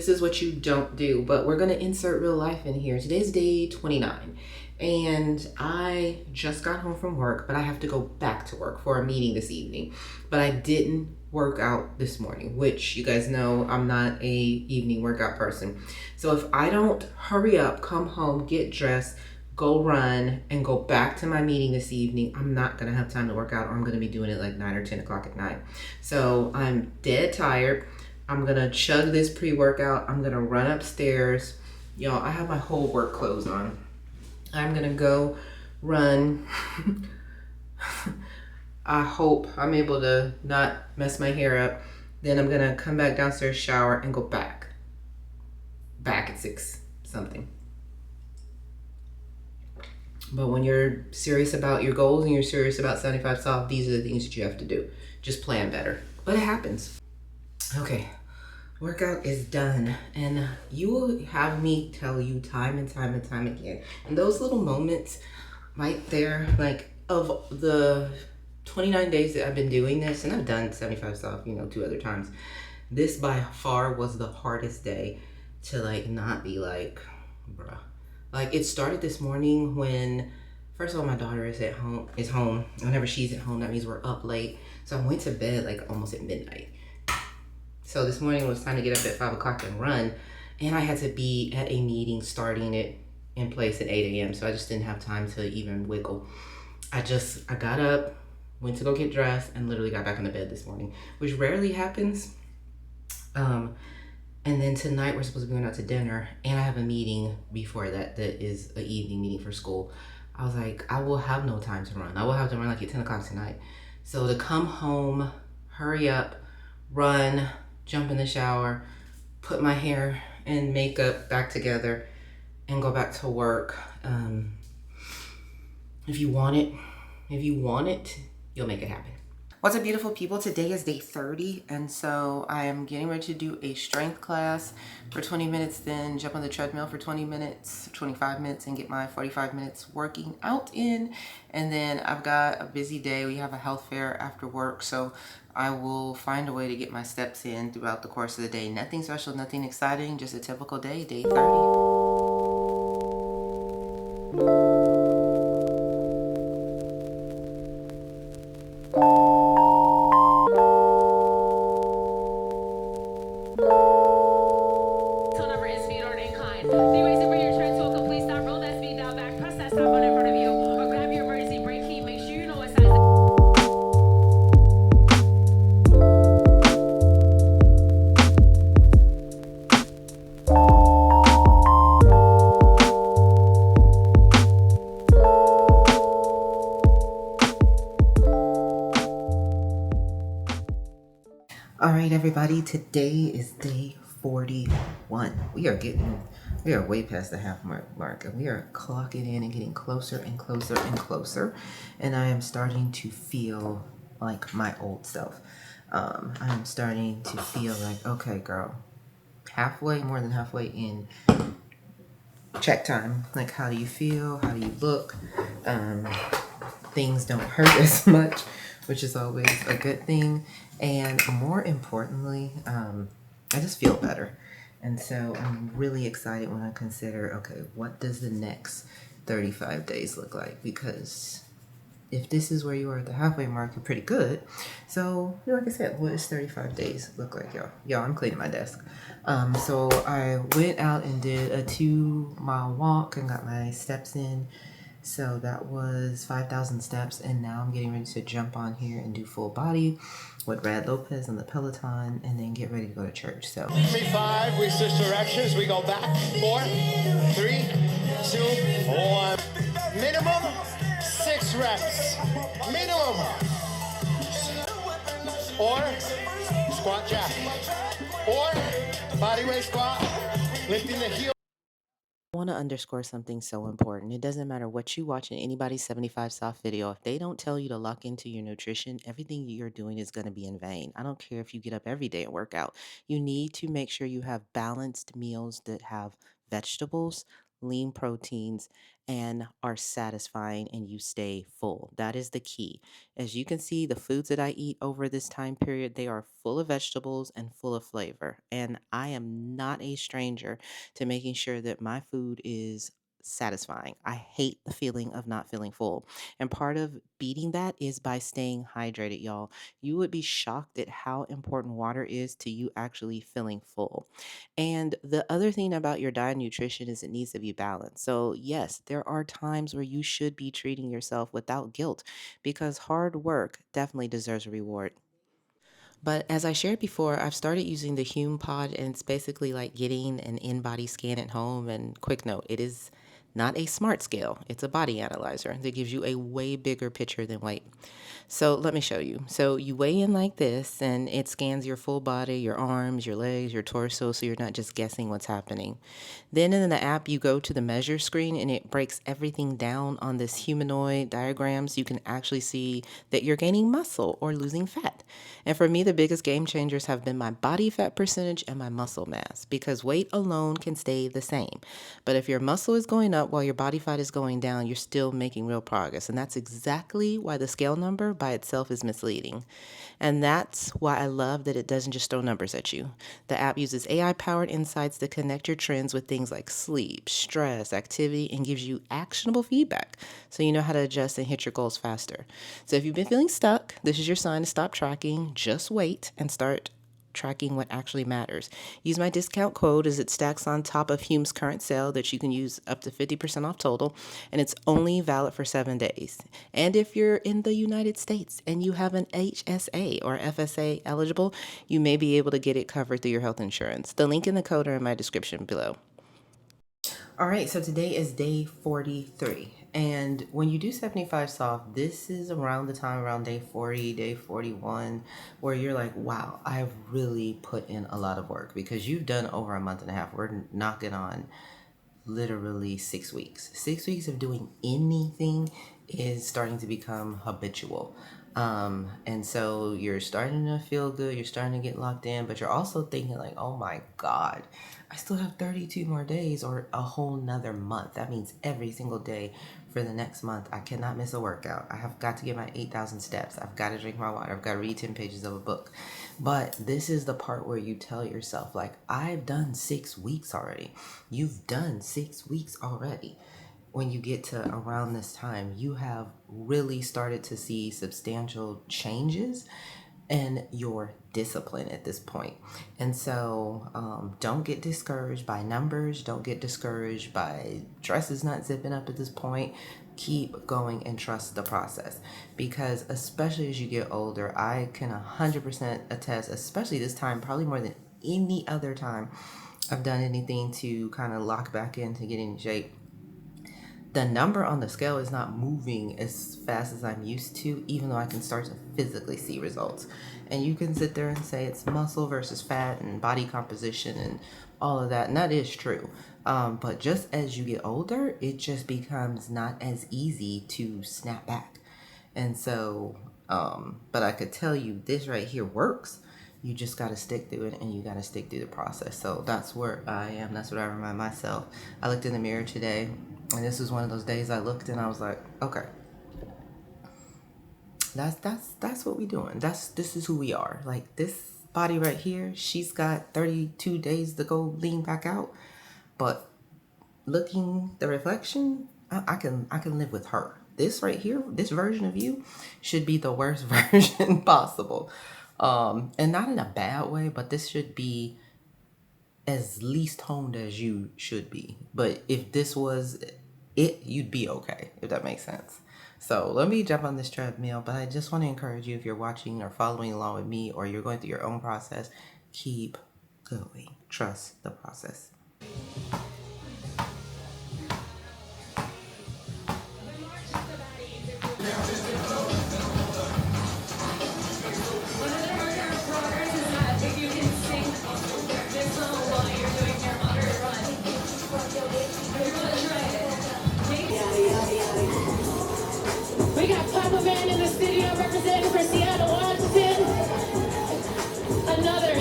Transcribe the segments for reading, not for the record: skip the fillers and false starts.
this is what you don't do, but we're gonna insert real life in here. Today's day 29, and I just got home from work, but I have to go back to work for a meeting this evening. But I didn't work out this morning, which you guys know I'm not a evening workout person. So if I don't hurry up, come home, get dressed, go run, and go back to my meeting this evening, I'm not gonna have time to work out, or I'm gonna be doing it like 9 or 10 o'clock at night. So I'm dead tired. I'm gonna chug this pre-workout. I'm gonna run upstairs. Y'all, I have my whole work clothes on. I'm gonna go run. I hope I'm able to not mess my hair up. Then I'm gonna come back downstairs, shower, and go back at 6 something. But when you're serious about your goals and you're serious about 75 soft, these are the things that you have to do. Just plan better. But it happens. Okay, workout is done, and you will have me tell you time and time and time again. And those little moments right there, like of the 29 days that I've been doing this, and I've done 75 soft, 2 other times. This by far was the hardest day to like not be like, bruh. Like it started this morning when, first of all, my daughter is home. Whenever she's at home, that means we're up late. So I went to bed like almost at midnight. So this morning it was time to get up at 5 o'clock and run. And I had to be at a meeting starting it in place at 8 a.m. So I just didn't have time to even wiggle. I got up, went to go get dressed, and literally got back in the bed this morning, which rarely happens. And then tonight we're supposed to be going out to dinner, and I have a meeting before that is an evening meeting for school. I was like, I will have no time to run. I will have to run like at 10 o'clock tonight. So to come home, hurry up, run, jump in the shower, put my hair and makeup back together, and go back to work. If you want it, you'll make it happen. What's up, beautiful people? Today is day 30, and so I am getting ready to do a strength class for 20 minutes, then jump on the treadmill for 20 minutes, 25 minutes, and get my 45 minutes working out in. And then I've got a busy day. We have a health fair after work, so I will find a way to get my steps in throughout the course of the day. Nothing special, nothing exciting, just a typical day, day 30. All right, everybody, today is day 41. We are way past the half mark, and we are clocking in and getting closer and closer and closer. And I am starting to feel like my old self. I'm starting to feel like, okay, girl, more than halfway in. Check time. Like, how do you feel? How do you look? Things don't hurt as much, which is always a good thing. And more importantly, I just feel better. And so I'm really excited when I consider, okay, what does the next 35 days look like? Because if this is where you are at the halfway mark, you're pretty good. So, like I said, what does 35 days look like, y'all? Y'all, I'm cleaning my desk. So I went out and did a 2-mile walk and got my steps in. So that was 5,000 steps, and now I'm getting ready to jump on here and do full body with Brad Lopez on the Peloton, and then get ready to go to church. So 5, we switch directions, we go back, 4, 3, 2, 1. Minimum 6 reps, minimum. Or squat jack, or bodyweight squat, lifting the heel. I want to underscore something so important. It doesn't matter what you watch in anybody's 75 soft video. If they don't tell you to lock into your nutrition, everything you're doing is going to be in vain. I don't care if you get up every day and work out. You need to make sure you have balanced meals that have vegetables, lean proteins, and are satisfying, and you stay full. That is the key. As you can see, the foods that I eat over this time period, they are full of vegetables and full of flavor. And I am not a stranger to making sure that my food is satisfying. I hate the feeling of not feeling full. And part of beating that is by staying hydrated, y'all. You would be shocked at how important water is to you actually feeling full. And the other thing about your diet and nutrition is it needs to be balanced. So, yes, there are times where you should be treating yourself without guilt because hard work definitely deserves a reward. But as I shared before, I've started using the Hume Pod, and it's basically like getting an in body scan at home. And quick note, it is not a smart scale, it's a body analyzer that gives you a way bigger picture than weight. So let me show you. So you weigh in like this, and it scans your full body, your arms, your legs, your torso, so you're not just guessing what's happening. Then in the app, you go to the measure screen, and it breaks everything down on this humanoid diagram, so you can actually see that you're gaining muscle or losing fat. And for me, the biggest game changers have been my body fat percentage and my muscle mass, because weight alone can stay the same. But if your muscle is going up while your body fat is going down, you're still making real progress. And that's exactly why the scale number by itself is misleading. And that's why I love that it doesn't just throw numbers at you. The app uses AI powered insights to connect your trends with things like sleep, stress, activity, and gives you actionable feedback so you know how to adjust and hit your goals faster. So if you've been feeling stuck, this is your sign to stop tracking. Just wait and start tracking what actually matters. Use my discount code as it stacks on top of Hume's current sale that you can use up to 50% off total, and it's only valid for 7 days. And if you're in the United States and you have an HSA or FSA eligible, you may be able to get it covered through your health insurance. The link in the code are in my description below. All right, so today is day 43. And when you do 75 soft, this is around the time around day 40, day 41, where you're like, wow, I've really put in a lot of work because you've done over a month and a half. We're knocking on literally 6 weeks. 6 weeks of doing anything is starting to become habitual. And so you're starting to feel good, you're starting to get locked in, but you're also thinking like, oh my God, I still have 32 more days or a whole nother month. That means every single day for the next month, I cannot miss a workout. I have got to get my 8,000 steps. I've got to drink my water. I've got to read 10 pages of a book. But this is the part where you tell yourself, like, I've done 6 weeks already. You've done 6 weeks already. When you get to around this time, you have really started to see substantial changes in your discipline at this point. And so don't get discouraged by numbers. Don't get discouraged by dresses not zipping up at this point. Keep going and trust the process, because especially as you get older, I can 100% attest, especially this time, probably more than any other time I've done anything to kind of lock back into getting in shape. The number on the scale is not moving as fast as I'm used to, even though I can start to physically see results. And you can sit there and say it's muscle versus fat and body composition and all of that, and that is true. But just as you get older, it just becomes not as easy to snap back. And so, but I could tell you this right here works. You just got to stick through it, and you got to stick through the process. So that's where I am. That's what I remind myself. I looked in the mirror today, and this was one of those days I looked and I was like, okay, that's what we doing. This is who we are. Like, this body right here, she's got 32 days to go lean back out. But looking the reflection, I can live with her. This right here, this version of you should be the worst version possible. And not in a bad way, but this should be as least honed as you should be. But if this was it, you'd be okay, if that makes sense. So let me jump on this treadmill, but I just want to encourage you, if you're watching or following along with me, or you're going through your own process, keep going. Trust the process. We got Papa Man in the studio representing for Seattle, Washington. Another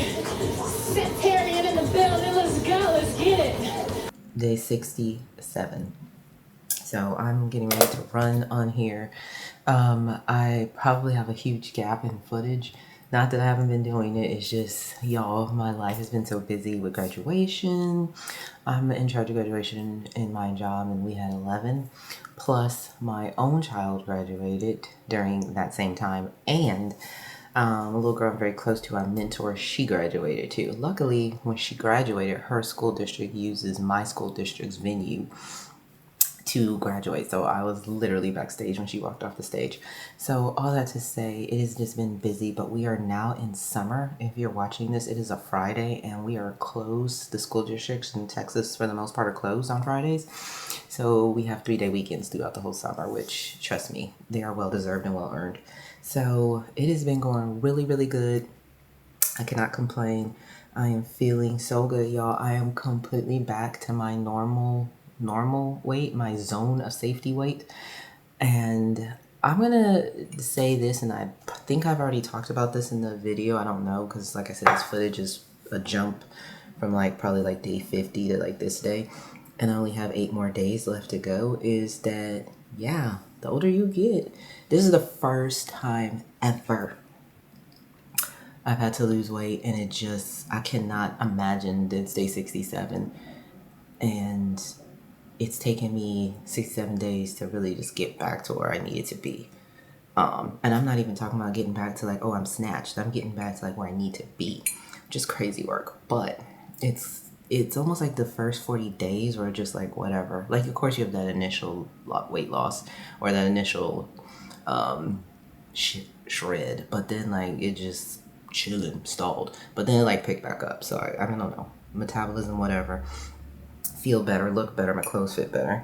Septarian in the building. Let's go. Let's get it. Day 67. 7. So I'm getting ready to run on here. I probably have a huge gap in footage. Not that I haven't been doing it, it's just, y'all, my life has been so busy with graduation. I'm in charge of graduation in my job, and we had 11. Plus, my own child graduated during that same time, and a little girl I'm very close to, our mentor, she graduated too. Luckily, when she graduated, her school district uses my school district's venue to graduate. So I was literally backstage when she walked off the stage. So all that to say, it has just been busy, but we are now in summer. If you're watching this, it is a Friday and we are closed. The school districts in Texas, for the most part, are closed on Fridays. So we have 3-day weekends throughout the whole summer, which, trust me, they are well-deserved and well-earned. So it has been going really, really good. I cannot complain. I am feeling so good, y'all. I am completely back to my normal weight, my zone of safety weight. And I'm gonna say this, and I think I've already talked about this in the video. I don't know, because like I said, this footage is a jump from like probably like day 50 to like this day, and I only have 8 more days left to go. Is that, yeah, the older you get, this is the first time ever I've had to lose weight, and it just, I cannot imagine that it's day 67, and it's taken me 67 days to really just get back to where I needed to be. And I'm not even talking about getting back to like, oh, I'm snatched. I'm getting back to like where I need to be. Just crazy work. But it's almost like the first 40 days were just like whatever. Like, of course, you have that initial weight loss or that initial shred. But then like it just chilling, stalled. But then it like picked back up. So I don't know. Metabolism, whatever. Feel better, look better, my clothes fit better.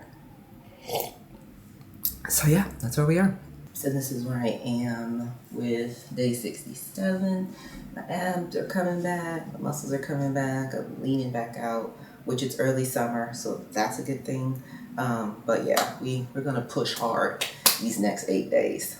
So yeah, that's where we are. So this is where I am with day 67. My abs are coming back, my muscles are coming back, I'm leaning back out, which it's early summer, so that's a good thing. But yeah, we're gonna push hard these next 8 days.